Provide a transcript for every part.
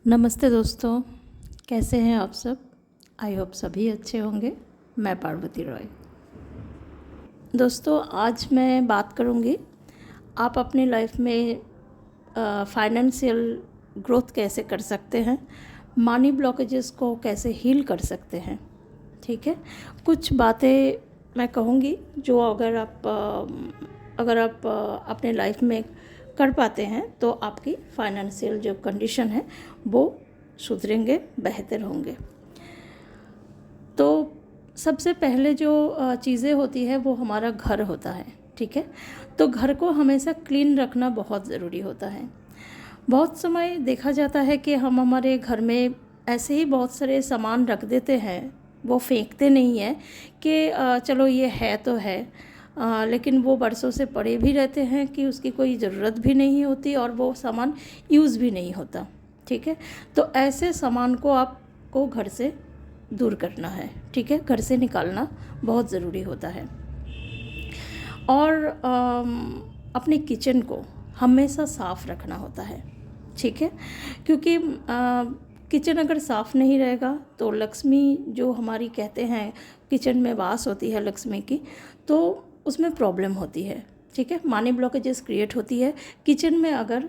नमस्ते दोस्तों, कैसे हैं आप सब। आई होप सभी अच्छे होंगे। मैं पार्वती रॉय। दोस्तों, आज मैं बात करूंगी आप अपनी लाइफ में फाइनेंशियल ग्रोथ कैसे कर सकते हैं, मनी ब्लॉकेजेस को कैसे हील कर सकते हैं। ठीक है, कुछ बातें मैं कहूँगी जो अगर आप अपने लाइफ में कर पाते हैं तो आपकी फाइनेंशियल जो कंडीशन है वो सुधरेंगे, बेहतर होंगे। तो सबसे पहले जो चीज़ें होती है वो हमारा घर होता है। ठीक है, तो घर को हमेशा क्लीन रखना बहुत ज़रूरी होता है। बहुत समय देखा जाता है कि हम हमारे घर में ऐसे ही बहुत सारे सामान रख देते हैं, वो फेंकते नहीं हैं कि चलो ये है तो है, लेकिन वो बरसों से पड़े भी रहते हैं कि उसकी कोई ज़रूरत भी नहीं होती और वो सामान यूज़ भी नहीं होता। ठीक है, तो ऐसे सामान को आपको घर से दूर करना है। ठीक है, घर से निकालना बहुत ज़रूरी होता है। और अपने किचन को हमेशा साफ़ रखना होता है। ठीक है, क्योंकि किचन अगर साफ़ नहीं रहेगा तो लक्ष्मी जो हमारी कहते हैं किचन में वास होती है लक्ष्मी की, तो उसमें प्रॉब्लम होती है। ठीक है, मनी ब्लॉकेजेस क्रिएट होती है किचन में अगर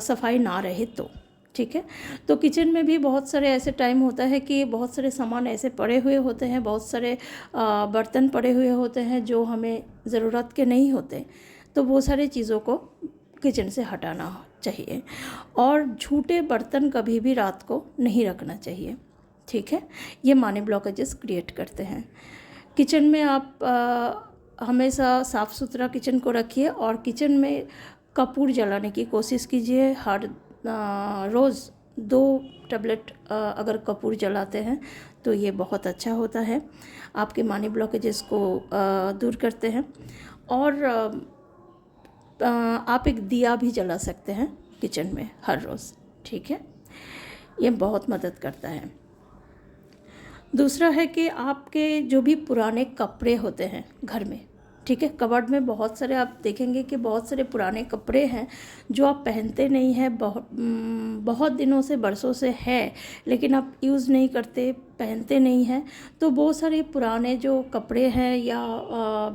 सफाई ना रहे तो। ठीक है, तो किचन में भी बहुत सारे ऐसे टाइम होता है कि बहुत सारे सामान ऐसे पड़े हुए होते हैं, बहुत सारे बर्तन पड़े हुए होते हैं जो हमें ज़रूरत के नहीं होते, तो वो सारी चीज़ों को किचन से हटाना चाहिए। और झूठे बर्तन कभी भी रात को नहीं रखना चाहिए। ठीक है, ये मनी ब्लॉकेजेस क्रिएट करते हैं। किचन में आप हमेशा साफ़ सुथरा किचन को रखिए और किचन में कपूर जलाने की कोशिश कीजिए। हर रोज़ 2 टैबलेट अगर कपूर जलाते हैं तो ये बहुत अच्छा होता है, आपके मनी ब्लॉकेजेस को दूर करते हैं। और आप एक दिया भी जला सकते हैं किचन में हर रोज़। ठीक है, ये बहुत मदद करता है। दूसरा है कि आपके जो भी पुराने कपड़े होते हैं घर में, ठीक है, कबर्ड में बहुत सारे आप देखेंगे कि बहुत सारे पुराने कपड़े हैं जो आप पहनते नहीं हैं, बहुत दिनों से, बरसों से है, लेकिन आप यूज़ नहीं करते, पहनते नहीं हैं। तो बहुत सारे पुराने जो कपड़े हैं या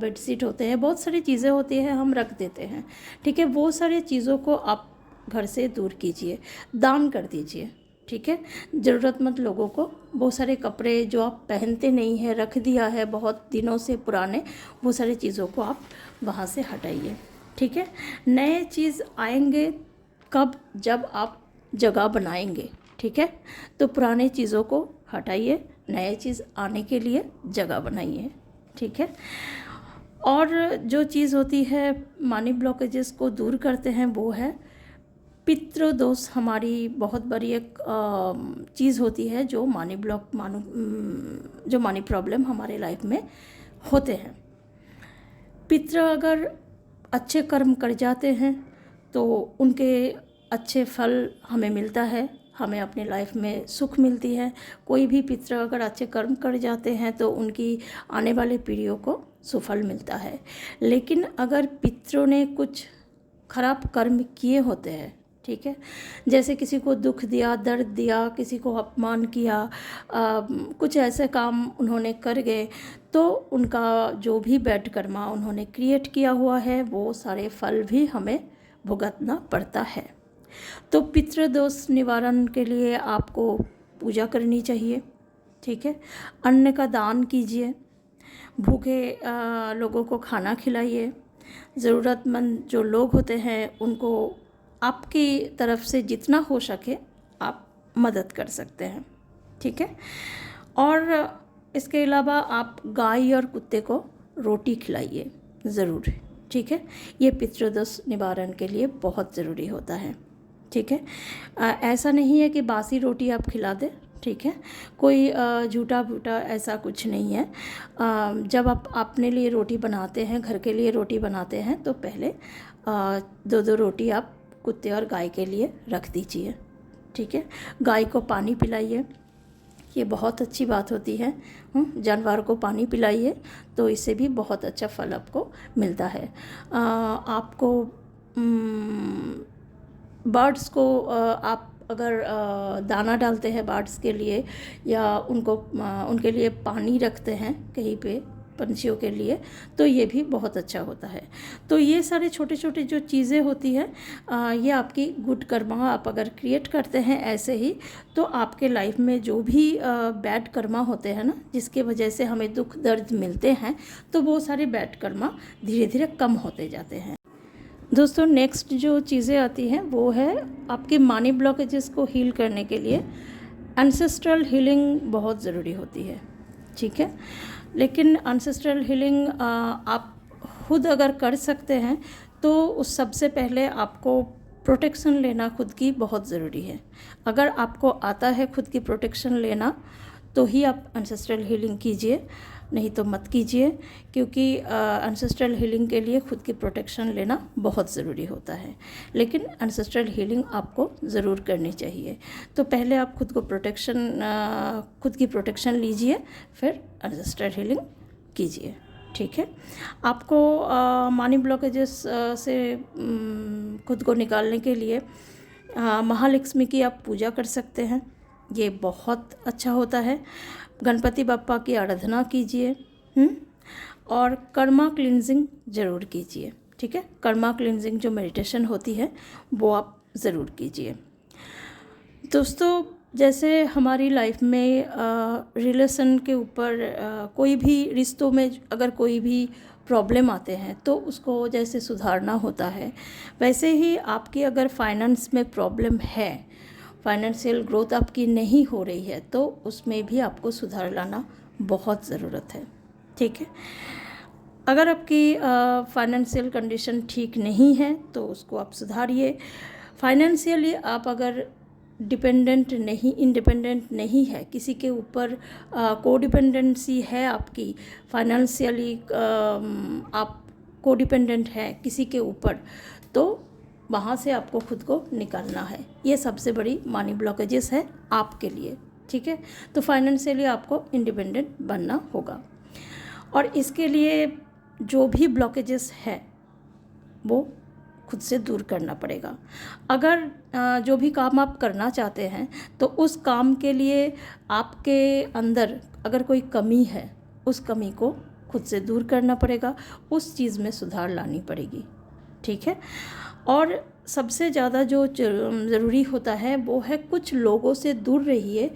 बेडशीट होते हैं, बहुत सारी चीज़ें होती हैं हम रख देते हैं। ठीक है, वो सारी चीज़ों को आप घर से दूर कीजिए, दान कर दीजिए। ठीक है, ज़रूरतमंद लोगों को बहुत सारे कपड़े जो आप पहनते नहीं हैं, रख दिया है बहुत दिनों से पुराने, वो सारी चीज़ों को आप वहाँ से हटाइए। ठीक है, नए चीज़ आएंगे कब, जब आप जगह बनाएंगे। ठीक है, तो पुराने चीज़ों को हटाइए, नए चीज़ आने के लिए जगह बनाइए। ठीक है, और जो चीज़ होती है मनी ब्लॉकेजेस को दूर करते हैं वो है पितृदोष। हमारी बहुत बड़ी एक चीज़ होती है जो जो मनी प्रॉब्लम हमारे लाइफ में होते हैं। पितृ अगर अच्छे कर्म कर जाते हैं तो उनके अच्छे फल हमें मिलता है, हमें अपनी लाइफ में सुख मिलती है। कोई भी पितृ अगर अच्छे कर्म कर जाते हैं तो उनकी आने वाली पीढ़ियों को सुफल मिलता है। लेकिन अगर पितरों ने कुछ खराब कर्म किए होते हैं, ठीक है, जैसे किसी को दुख दिया, दर्द दिया, किसी को अपमान किया, कुछ ऐसे काम उन्होंने कर गए, तो उनका जो भी बैड कर्मा उन्होंने क्रिएट किया हुआ है वो सारे फल भी हमें भुगतना पड़ता है। तो पितृदोष निवारण के लिए आपको पूजा करनी चाहिए। ठीक है, अन्न का दान कीजिए, भूखे लोगों को खाना खिलाइए, ज़रूरतमंद जो लोग होते हैं उनको आपकी तरफ से जितना हो सके आप मदद कर सकते हैं। ठीक है, और इसके अलावा आप गाय और कुत्ते को रोटी खिलाइए ज़रूर। ठीक है, ये पितृदोष निवारण के लिए बहुत ज़रूरी होता है। ठीक है, ऐसा नहीं है कि बासी रोटी आप खिला दें। ठीक है, कोई झूठा बूटा ऐसा कुछ नहीं है। जब आप अपने लिए रोटी बनाते हैं, घर के लिए रोटी बनाते हैं, तो पहले 2-2 रोटी आप कुत्ते और गाय के लिए रख दीजिए। ठीक है, गाय को पानी पिलाइए, ये बहुत अच्छी बात होती है। जानवर को पानी पिलाइए तो इससे भी बहुत अच्छा फल आपको मिलता है। आपको बर्ड्स को आप अगर दाना डालते हैं बर्ड्स के लिए या उनके लिए पानी रखते हैं कहीं पे पंछियों के लिए, तो ये भी बहुत अच्छा होता है। तो ये सारे छोटे छोटे जो चीज़ें होती हैं ये आपकी गुड कर्मा आप अगर क्रिएट करते हैं ऐसे ही, तो आपके लाइफ में जो भी बैड कर्मा होते हैं ना, जिसके वजह से हमें दुख दर्द मिलते हैं, तो वो सारे बैड कर्मा धीरे धीरे कम होते जाते हैं। दोस्तों नेक्स्ट जो चीज़ें आती हैं वो है आपके मनी ब्लॉकेजेस को हील करने के लिए एंसेस्ट्रल हीलिंग बहुत ज़रूरी होती है, ठीक है। लेकिन एंसेस्ट्रल हीलिंग आप खुद अगर कर सकते हैं तो उस सबसे पहले आपको प्रोटेक्शन लेना खुद की बहुत ज़रूरी है। अगर आपको आता है खुद की प्रोटेक्शन लेना तो ही आप एंसेस्ट्रल हीलिंग कीजिए, नहीं तो मत कीजिए, क्योंकि एंसेस्ट्रल हीलिंग के लिए खुद की प्रोटेक्शन लेना बहुत ज़रूरी होता है। लेकिन एंसेस्ट्रल हीलिंग आपको ज़रूर करनी चाहिए। तो पहले आप खुद की प्रोटेक्शन लीजिए, फिर एंसेस्ट्रल हीलिंग कीजिए, ठीक है। आपको मनी ब्लॉकेजेस से खुद को निकालने के लिए महालक्ष्मी की आप पूजा कर सकते हैं, ये बहुत अच्छा होता है। गणपति बप्पा की आराधना कीजिए और कर्मा क्लिनजिंग ज़रूर कीजिए, ठीक है। कर्मा क्लिनजिंग जो मेडिटेशन होती है वो आप ज़रूर कीजिए। दोस्तों जैसे हमारी लाइफ में रिलेशन के ऊपर कोई भी रिश्तों में अगर कोई भी प्रॉब्लम आते हैं तो उसको जैसे सुधारना होता है, वैसे ही आपकी अगर फाइनेंस में प्रॉब्लम है, फाइनेंशियल ग्रोथ आपकी नहीं हो रही है, तो उसमें भी आपको सुधार लाना बहुत ज़रूरत है, ठीक है। अगर आपकी फाइनेंशियल कंडीशन ठीक नहीं है तो उसको आप सुधारिए। फाइनेंशियली आप अगर इंडिपेंडेंट नहीं है, किसी के ऊपर कोडिपेंडेंसी है आपकी, फाइनेंशियली आप कोडिपेंडेंट है किसी के ऊपर, तो वहाँ से आपको खुद को निकालना है। ये सबसे बड़ी मनी ब्लॉकेजेस है आपके लिए, ठीक है। तो फाइनेंशियली आपको इंडिपेंडेंट बनना होगा और इसके लिए जो भी ब्लॉकेजेस है वो खुद से दूर करना पड़ेगा। अगर जो भी काम आप करना चाहते हैं तो उस काम के लिए आपके अंदर अगर कोई कमी है, उस कमी को खुद से दूर करना पड़ेगा, उस चीज़ में सुधार लानी पड़ेगी, ठीक है। और सबसे ज़्यादा जो ज़रूरी होता है वो है कुछ लोगों से दूर रहिए,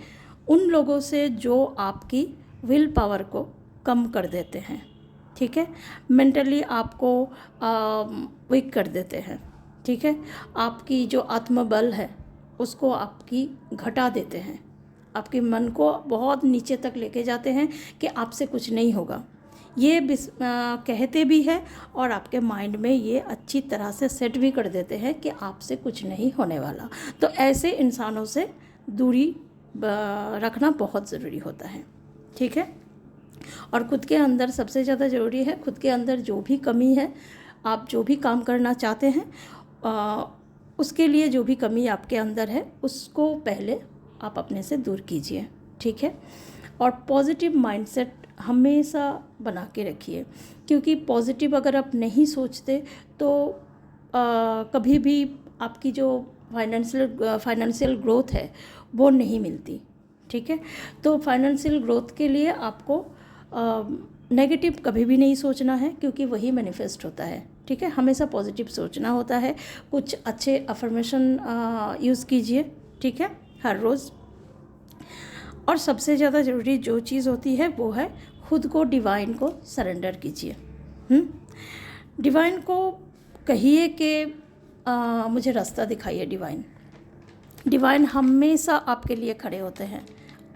उन लोगों से जो आपकी विल पावर को कम कर देते हैं, ठीक है। मेंटली आपको वीक कर देते हैं, ठीक है। आपकी जो आत्मबल है उसको आपकी घटा देते हैं, आपके मन को बहुत नीचे तक लेके जाते हैं कि आपसे कुछ नहीं होगा। ये कहते भी है और आपके माइंड में ये अच्छी तरह से सेट भी कर देते हैं कि आपसे कुछ नहीं होने वाला। तो ऐसे इंसानों से दूरी रखना बहुत ज़रूरी होता है, ठीक है। और खुद के अंदर सबसे ज़्यादा ज़रूरी है, खुद के अंदर जो भी कमी है, आप जो भी काम करना चाहते हैं उसके लिए जो भी कमी आपके अंदर है उसको पहले आप अपने से दूर कीजिए, ठीक है। और पॉजिटिव माइंडसेट हमेशा बना के रखिए, क्योंकि पॉजिटिव अगर आप नहीं सोचते तो कभी भी आपकी जो फाइनेंशियल ग्रोथ है वो नहीं मिलती, ठीक है। तो फाइनेंशियल ग्रोथ के लिए आपको नेगेटिव कभी भी नहीं सोचना है, क्योंकि वही मैनिफेस्ट होता है, ठीक है। हमेशा पॉजिटिव सोचना होता है। कुछ अच्छे अफर्मेशन यूज़ कीजिए, ठीक है, हर रोज़। और सबसे ज़्यादा ज़रूरी जो चीज़ होती है वो है खुद को डिवाइन को सरेंडर कीजिए। डिवाइन को कहिए कि मुझे रास्ता दिखाइए। डिवाइन हमेशा आपके लिए खड़े होते हैं,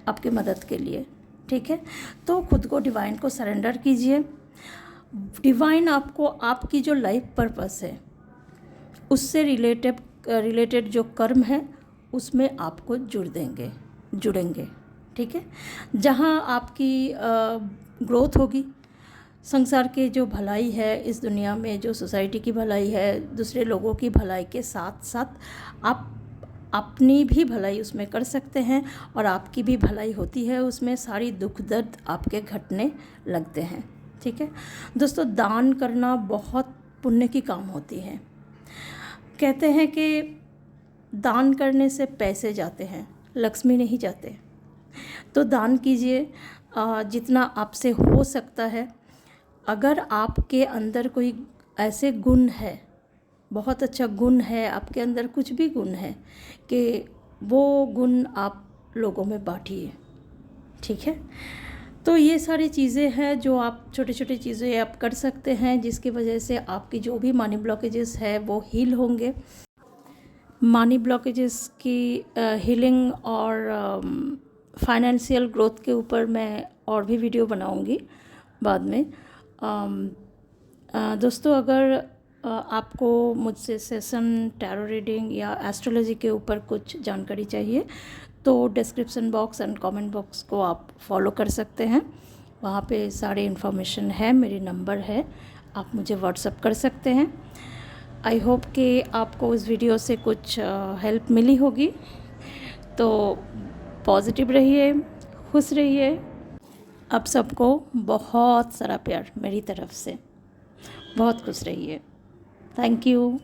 आपकी मदद के लिए, ठीक है। तो खुद को डिवाइन को सरेंडर कीजिए। डिवाइन आपको आपकी जो लाइफ पर्पस है उससे रिलेटेड जो कर्म है उसमें आपको जुड़ेंगे, ठीक है। जहाँ आपकी ग्रोथ होगी, संसार के जो भलाई है इस दुनिया में, जो सोसाइटी की भलाई है, दूसरे लोगों की भलाई के साथ साथ आप अपनी भी भलाई उसमें कर सकते हैं और आपकी भी भलाई होती है उसमें। सारी दुख दर्द आपके घटने लगते हैं, ठीक है। दोस्तों दान करना बहुत पुण्य की काम होती है। कहते हैं कि दान करने से पैसे जाते हैं, लक्ष्मी नहीं जाते। तो दान कीजिए जितना आपसे हो सकता है। अगर आपके अंदर कोई ऐसे गुण है, बहुत अच्छा गुण है आपके अंदर, कुछ भी गुण है, कि वो गुण आप लोगों में बांटिए, ठीक है। तो ये सारी चीज़ें हैं जो आप छोटी छोटी चीज़ें आप कर सकते हैं, जिसकी वजह से आपकी जो भी मनी ब्लॉकेजेस है वो हील होंगे। मनी ब्लॉकेजेस की हीलिंग और फाइनेंशियल ग्रोथ के ऊपर मैं और भी वीडियो बनाऊंगी बाद में। दोस्तों, अगर आपको मुझसे सेशन, टैरो रीडिंग या एस्ट्रोलॉजी के ऊपर कुछ जानकारी चाहिए तो description box and comment box को आप फॉलो कर सकते हैं। वहाँ पे सारी इन्फॉर्मेशन है, मेरी नंबर है, आप मुझे व्हाट्सअप कर सकते हैं। आई होप कि आपको इस वीडियो से कुछ हेल्प मिली होगी। तो पॉजिटिव रहिए, खुश रहिए। आप सबको बहुत सारा प्यार मेरी तरफ से। बहुत खुश रहिए। Thank you.